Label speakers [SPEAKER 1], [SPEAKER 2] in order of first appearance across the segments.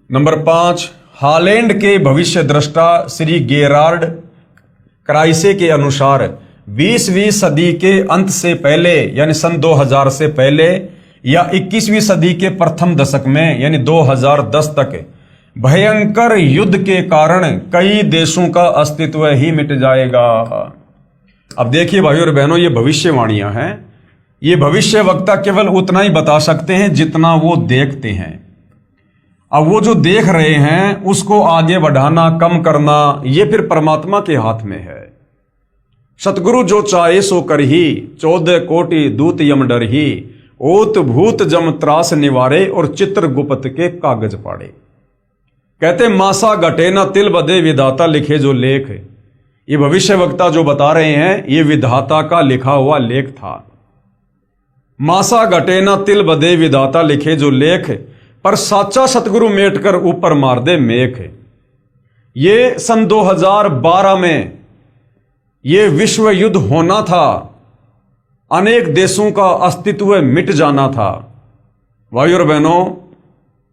[SPEAKER 1] Number 5, Holland के भविष्य दृष्टा श्री गेरार्ड क्राइसे के अनुसार 20वीं सदी के अंत से पहले यानी सन 2000 से पहले या 21वीं सदी के प्रथम दशक में यानी 2010 तक भयंकर युद्ध के कारण कई देशों का अस्तित्व ही मिट जाएगा। अब देखिए भाइयों और बहनों, ये भविष्यवाणियां हैं। ये भविष्य वक्ता केवल उतना ही बता सकते हैं जितना वो देखते हैं। अब वो जो देख रहे हैं उसको आगे बढ़ाना, कम करना, ये फिर परमात्मा के हाथ में है। सतगुरु जो चाहे सो कर ही, 14 कोटि दूत यम डर ही, ओत भूत जम त्रास निवारे और चित्र गुप्त के कागज पाड़े। कहते मासा घटे न तिल बदे विधाता लिखे जो लेख। ये भविष्य वक्ता जो बता रहे हैं ये विधाता का लिखा हुआ लेख था। मासा घटे न तिल बदे विधाता लिखे जो लेख, पर साचा सतगुरु मेट कर ऊपर मार दे मेख। ये सन 2012 में ये विश्व युद्ध होना था, अनेक देशों का अस्तित्व मिट जाना था। भाइयों और बहनों,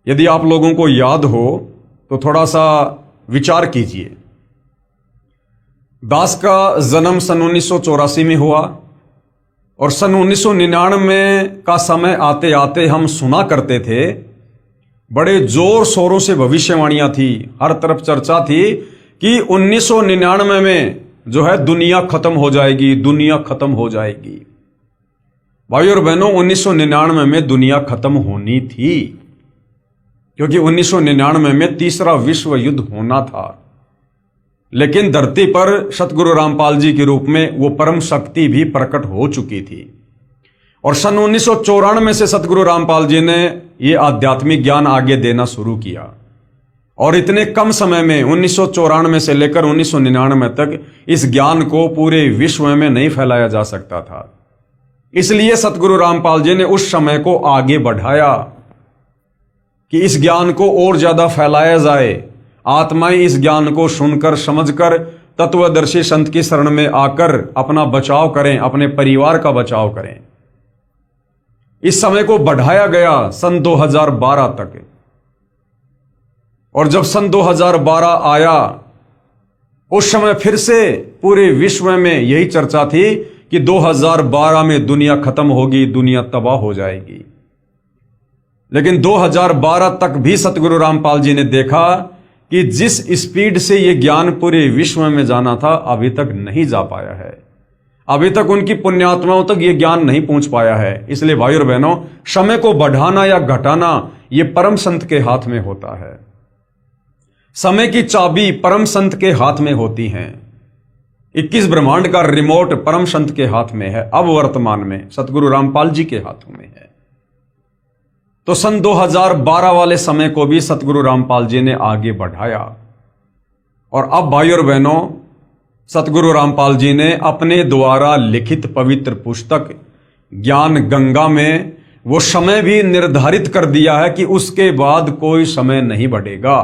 [SPEAKER 1] यदि आप लोगों को याद हो तो थोड़ा सा विचार कीजिए। दास का जन्म सन 1984 में हुआ और सन 1999 का समय आते आते हम सुना करते थे, बड़े जोर शोरों से भविष्यवाणियां थी, हर तरफ चर्चा थी कि 1999 में जो है दुनिया खत्म हो जाएगी, दुनिया खत्म हो जाएगी। भाइयों और बहनों, 1999 में दुनिया खत्म होनी थी, क्योंकि 1999 में तीसरा विश्व युद्ध होना था। लेकिन धरती पर सतगुरु रामपाल जी के रूप में वो परम शक्ति भी प्रकट हो चुकी थी और सन 1994 से सतगुरु रामपाल जी ने ये आध्यात्मिक ज्ञान आगे देना शुरू किया। और इतने कम समय में 1994 से लेकर 1999 तक इस ज्ञान को पूरे विश्व में नहीं फैलाया जा सकता था। इसलिए सतगुरु रामपाल जी ने उस समय को आगे बढ़ाया कि इस ज्ञान को और ज्यादा फैलाया जाए। आत्माएं इस ज्ञान को सुनकर, समझकर तत्वदर्शी संत की शरण में आकर अपना बचाव करें, अपने परिवार का बचाव करें। इस समय को बढ़ाया गया सन 2012 तक। और जब सन 2012 आया उस समय फिर से पूरे विश्व में यही चर्चा थी कि 2012 में दुनिया खत्म होगी, दुनिया तबाह हो जाएगी। लेकिन 2012 तक भी सतगुरु रामपाल जी ने देखा कि जिस स्पीड से यह ज्ञान पूरे विश्व में जाना था अभी तक नहीं जा पाया है, अभी तक उनकी पुण्यात्माओं तक यह ज्ञान नहीं पहुंच पाया है। इसलिए भाइयों और बहनों, समय को बढ़ाना या घटाना यह परम संत के हाथ में होता है। समय की चाबी परम संत के हाथ में होती है। 21 ब्रह्मांड का रिमोट परम संत के हाथ में है, अब वर्तमान में सतगुरु रामपाल जी के हाथों में है। तो सन 2012 वाले समय को भी सतगुरु रामपाल जी ने आगे बढ़ाया और अब भाइयों और बहनों, सतगुरु रामपाल जी ने अपने द्वारा लिखित पवित्र पुस्तक ज्ञान गंगा में वो समय भी निर्धारित कर दिया है कि उसके बाद कोई समय नहीं बढ़ेगा।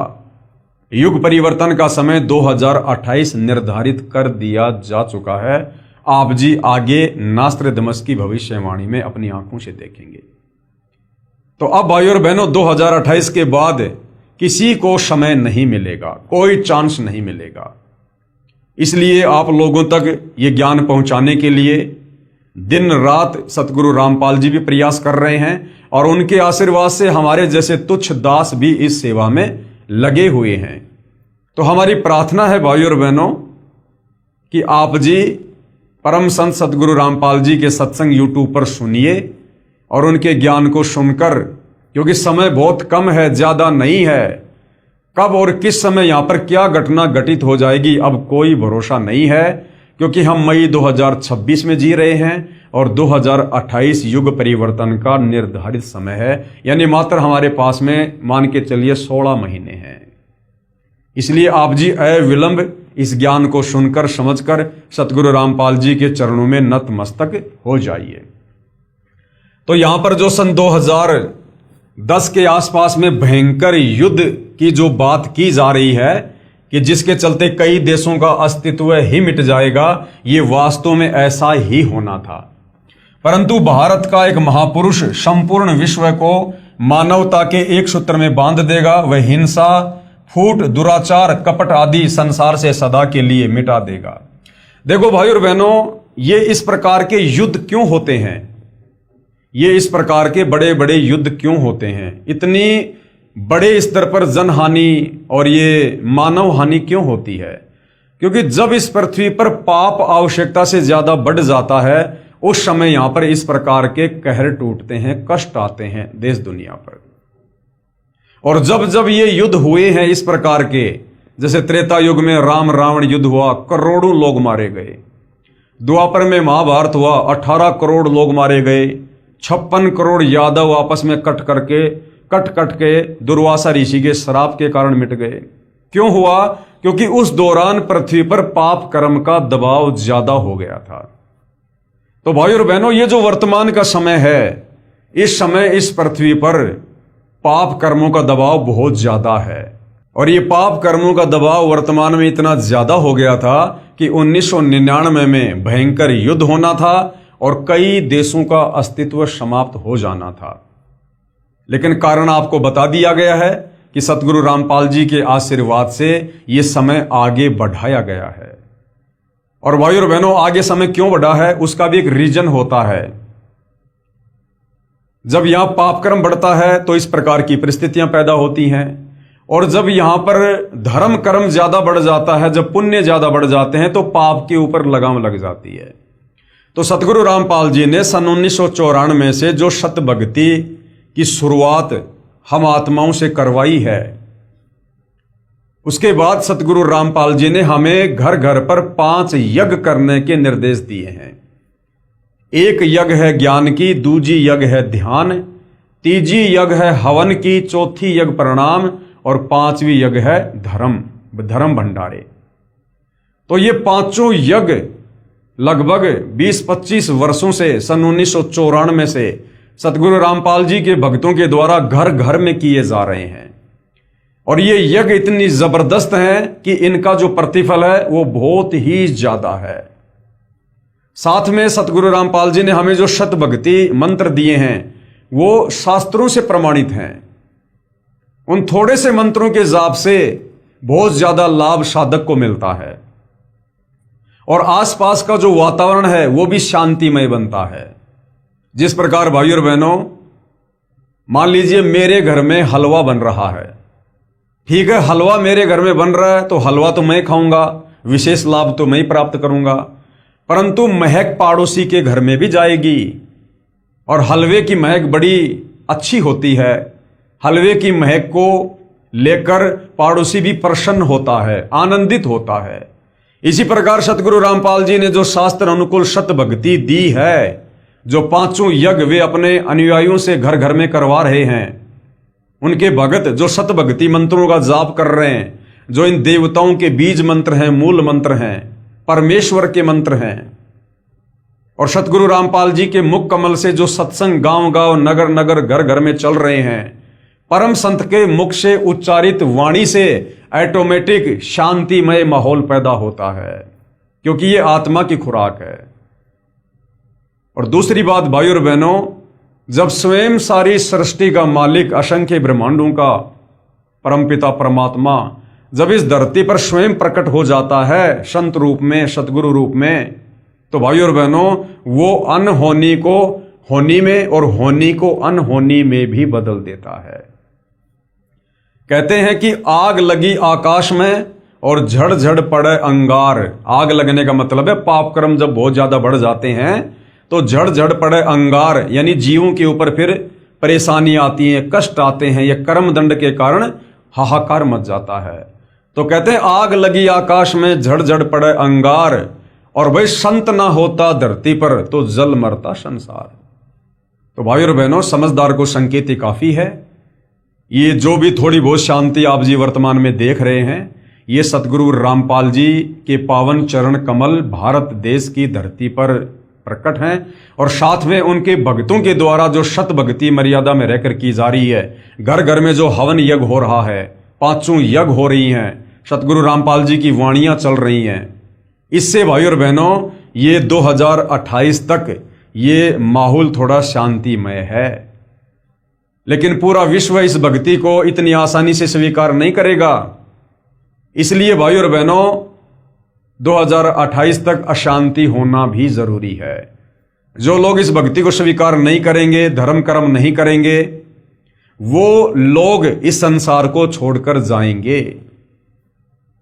[SPEAKER 1] युग परिवर्तन का समय 2028 निर्धारित कर दिया जा चुका है। आप जी आगे नास्ट्रेडमस की भविष्यवाणी में अपनी आंखों से देखेंगे। तो अब भाइयों और बहनों, 2028 के बाद किसी को समय नहीं मिलेगा, कोई चांस नहीं मिलेगा। इसलिए आप लोगों तक ये ज्ञान पहुंचाने के लिए दिन रात सतगुरु रामपाल जी भी प्रयास कर रहे हैं और उनके आशीर्वाद से हमारे जैसे तुच्छ दास भी इस सेवा में लगे हुए हैं। तो हमारी प्रार्थना है भाइयों और बहनों कि आप जी परम संत सतगुरु रामपाल जी के सत्संग यूट्यूब पर सुनिए और उनके ज्ञान को सुनकर, क्योंकि समय बहुत कम है, ज्यादा नहीं है, कब और किस समय यहां पर क्या घटना घटित हो जाएगी अब कोई भरोसा नहीं है। क्योंकि हम मई 2026 में जी रहे हैं और 2028 युग परिवर्तन का निर्धारित समय है, यानी मात्र हमारे पास में मान के चलिए 16 महीने हैं। इसलिए आप जी अविलंब इस ज्ञान को सुनकर, समझकर सतगुरु रामपाल जी के चरणों में नतमस्तक हो जाइए। तो यहां पर जो सन 2010 के आसपास में भयंकर युद्ध की जो बात की जा रही है कि जिसके चलते कई देशों का अस्तित्व ही मिट जाएगा, ये वास्तव में ऐसा ही होना था। परंतु भारत का एक महापुरुष संपूर्ण विश्व को मानवता के एक सूत्र में बांध देगा। वह हिंसा, फूट, दुराचार, कपट आदि संसार से सदा के लिए मिटा देगा। देखो भाई और बहनों, ये इस प्रकार के युद्ध क्यों होते हैं? ये इस प्रकार के बड़े बड़े युद्ध क्यों होते हैं? इतनी बड़े स्तर पर जनहानि और ये मानव हानि क्यों होती है? क्योंकि जब इस पृथ्वी पर पाप आवश्यकता से ज्यादा बढ़ जाता है, उस समय यहां पर इस प्रकार के कहर टूटते हैं, कष्ट आते हैं देश दुनिया पर। और जब जब ये युद्ध हुए हैं इस प्रकार के, जैसे त्रेता युग में राम रावण युद्ध हुआ, करोड़ों लोग मारे गए। द्वापर में महाभारत हुआ, 18 करोड़ लोग मारे गए। 56 करोड़ यादव आपस में कट कट के दुर्वासा ऋषि के श्राप के कारण मिट गए। क्यों हुआ? क्योंकि उस दौरान पृथ्वी पर पाप कर्म का दबाव ज्यादा हो गया था। तो भाई और बहनों, ये जो वर्तमान का समय है, इस समय इस पृथ्वी पर पाप कर्मों का दबाव बहुत ज्यादा है। और ये पाप कर्मों का दबाव वर्तमान में इतना ज्यादा हो गया था कि 1999 में भयंकर युद्ध होना था और कई देशों का अस्तित्व समाप्त हो जाना था। लेकिन कारण आपको बता दिया गया है कि सतगुरु रामपाल जी के आशीर्वाद से यह समय आगे बढ़ाया गया है। और भाई और बहनों, आगे समय क्यों बढ़ा है उसका भी एक रीजन होता है। जब यहां पाप कर्म बढ़ता है तो इस प्रकार की परिस्थितियां पैदा होती हैं, और जब यहां पर धर्म कर्म ज्यादा बढ़ जाता है, जब पुण्य ज्यादा बढ़ जाते हैं, तो पाप के ऊपर लगाम लग जाती है। तो सतगुरु रामपाल जी ने सन 1994 से जो शत भक्ति की शुरुआत हम आत्माओं से करवाई है, उसके बाद सतगुरु रामपाल जी ने हमें घर घर पर 5 यज्ञ करने के निर्देश दिए हैं। एक यज्ञ है ज्ञान की, दूजी यज्ञ है ध्यान, तीजी यज्ञ है हवन की, चौथी यज्ञ प्रणाम, और 5वीं यज्ञ है धर्म भंडारे। तो ये 5 यज्ञ लगभग 20-25 वर्षों से, सन 1994 से सतगुरु रामपाल जी के भक्तों के द्वारा घर घर में किए जा रहे हैं। और ये यज्ञ इतनी जबरदस्त हैं कि इनका जो प्रतिफल है वो बहुत ही ज्यादा है। साथ में सतगुरु रामपाल जी ने हमें जो शत भक्ति मंत्र दिए हैं वो शास्त्रों से प्रमाणित हैं। उन थोड़े से मंत्रों के जाप से बहुत ज्यादा लाभ साधक को मिलता है, और आसपास का जो वातावरण है वो भी शांतिमय बनता है। जिस प्रकार भाई और बहनों, मान लीजिए मेरे घर में हलवा बन रहा है, ठीक है, हलवा मेरे घर में बन रहा है तो हलवा तो मैं खाऊंगा, विशेष लाभ तो मैं ही प्राप्त करूंगा, परंतु महक पड़ोसी के घर में भी जाएगी। और हलवे की महक बड़ी अच्छी होती है। हलवे की महक को लेकर पड़ोसी भी प्रसन्न होता है, आनंदित होता है। इसी प्रकार सतगुरु रामपाल जी ने जो शास्त्र अनुकूल शत भक्ति दी है, जो 5 यज्ञ वे अपने अनुयायियों से घर घर में करवा रहे हैं, उनके भगत जो शत भक्ति मंत्रों का जाप कर रहे हैं, जो इन देवताओं के बीज मंत्र हैं, मूल मंत्र हैं, परमेश्वर के मंत्र हैं, और सतगुरु रामपाल जी के मुख कमल से जो सत्संग गांव गांव नगर नगर घर घर में चल रहे हैं, परम संत के मुख से उच्चारित वाणी से ऑटोमेटिक शांतिमय माहौल पैदा होता है, क्योंकि ये आत्मा की खुराक है। और दूसरी बात भाई और बहनों, जब स्वयं सारी सृष्टि का मालिक, असंख्य ब्रह्मांडों का परमपिता परमात्मा जब इस धरती पर स्वयं प्रकट हो जाता है संत रूप में, सतगुरु रूप में, तो भाई और बहनों वो अनहोनी को होनी में और होनी को अनहोनी में भी बदल देता है। कहते हैं कि आग लगी आकाश में और झड़ झड़ पड़े अंगार। आग लगने का मतलब है पाप कर्म जब बहुत ज्यादा बढ़ जाते हैं तो झड़ झड़ पड़े अंगार, यानी जीवों के ऊपर फिर परेशानी आती है, कष्ट आते हैं, ये कर्म दंड के कारण हाहाकार मच जाता है। तो कहते हैं आग लगी आकाश में झड़ झड़ पड़े अंगार, और भाई संत ना होता धरती पर तो जल मरता संसार। तो भाई और बहनों, समझदार को संकेत ही काफी है। ये जो भी थोड़ी बहुत शांति आप जी वर्तमान में देख रहे हैं, ये सतगुरु रामपाल जी के पावन चरण कमल भारत देश की धरती पर प्रकट हैं, और साथ में उनके भक्तों के द्वारा जो शत भक्ति मर्यादा में रहकर की जा रही है। घर घर में जो हवन यज्ञ हो रहा है, 5 यज्ञ हो रही हैं, सतगुरु रामपाल जी की वाणियां चल रही हैं। इससे भाई और बहनों ये 2028 तक ये माहौल थोड़ा शांतिमय है। लेकिन पूरा विश्व इस भक्ति को इतनी आसानी से स्वीकार नहीं करेगा। इसलिए भाई और बहनों, 2028 तक अशांति होना भी जरूरी है। जो लोग इस भक्ति को स्वीकार नहीं करेंगे, धर्म कर्म नहीं करेंगे, वो लोग इस संसार को छोड़कर जाएंगे।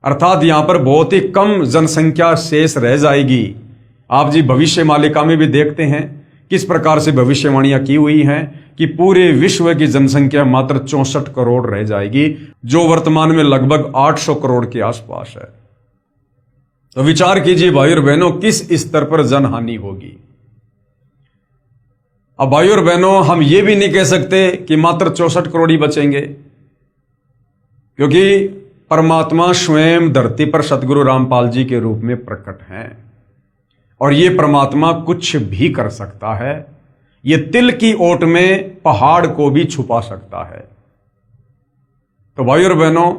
[SPEAKER 1] अर्थात यहां पर बहुत ही कम जनसंख्या शेष रह जाएगी। आप जी भविष्य मालिका में भी देखते हैं किस प्रकार से भविष्यवाणियां की हुई हैं कि पूरे विश्व की जनसंख्या मात्र 64 करोड़ रह जाएगी, जो वर्तमान में लगभग 800 करोड़ के आसपास है। तो विचार कीजिए भाई और बहनों, किस स्तर पर जनहानि होगी। अब भाई और बहनों, हम ये भी नहीं कह सकते कि मात्र 64 करोड़ ही बचेंगे, क्योंकि परमात्मा स्वयं धरती पर सतगुरु रामपाल जी के रूप में प्रकट हैं और ये परमात्मा कुछ भी कर सकता है। ये तिल की ओट में पहाड़ को भी छुपा सकता है। तो भाई और बहनों,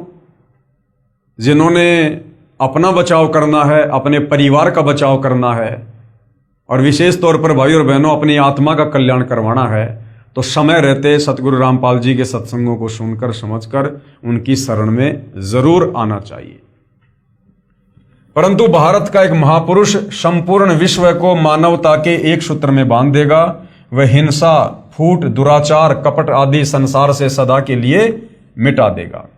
[SPEAKER 1] जिन्होंने अपना बचाव करना है, अपने परिवार का बचाव करना है और विशेष तौर पर भाई और बहनों अपनी आत्मा का कल्याण करवाना है, तो समय रहते सतगुरु रामपाल जी के सत्संगों को सुनकर समझकर उनकी शरण में जरूर आना चाहिए। परंतु भारत का एक महापुरुष संपूर्ण विश्व को मानवता के एक सूत्र में बांध देगा। वह हिंसा, फूट, दुराचार, कपट आदि संसार से सदा के लिए मिटा देगा।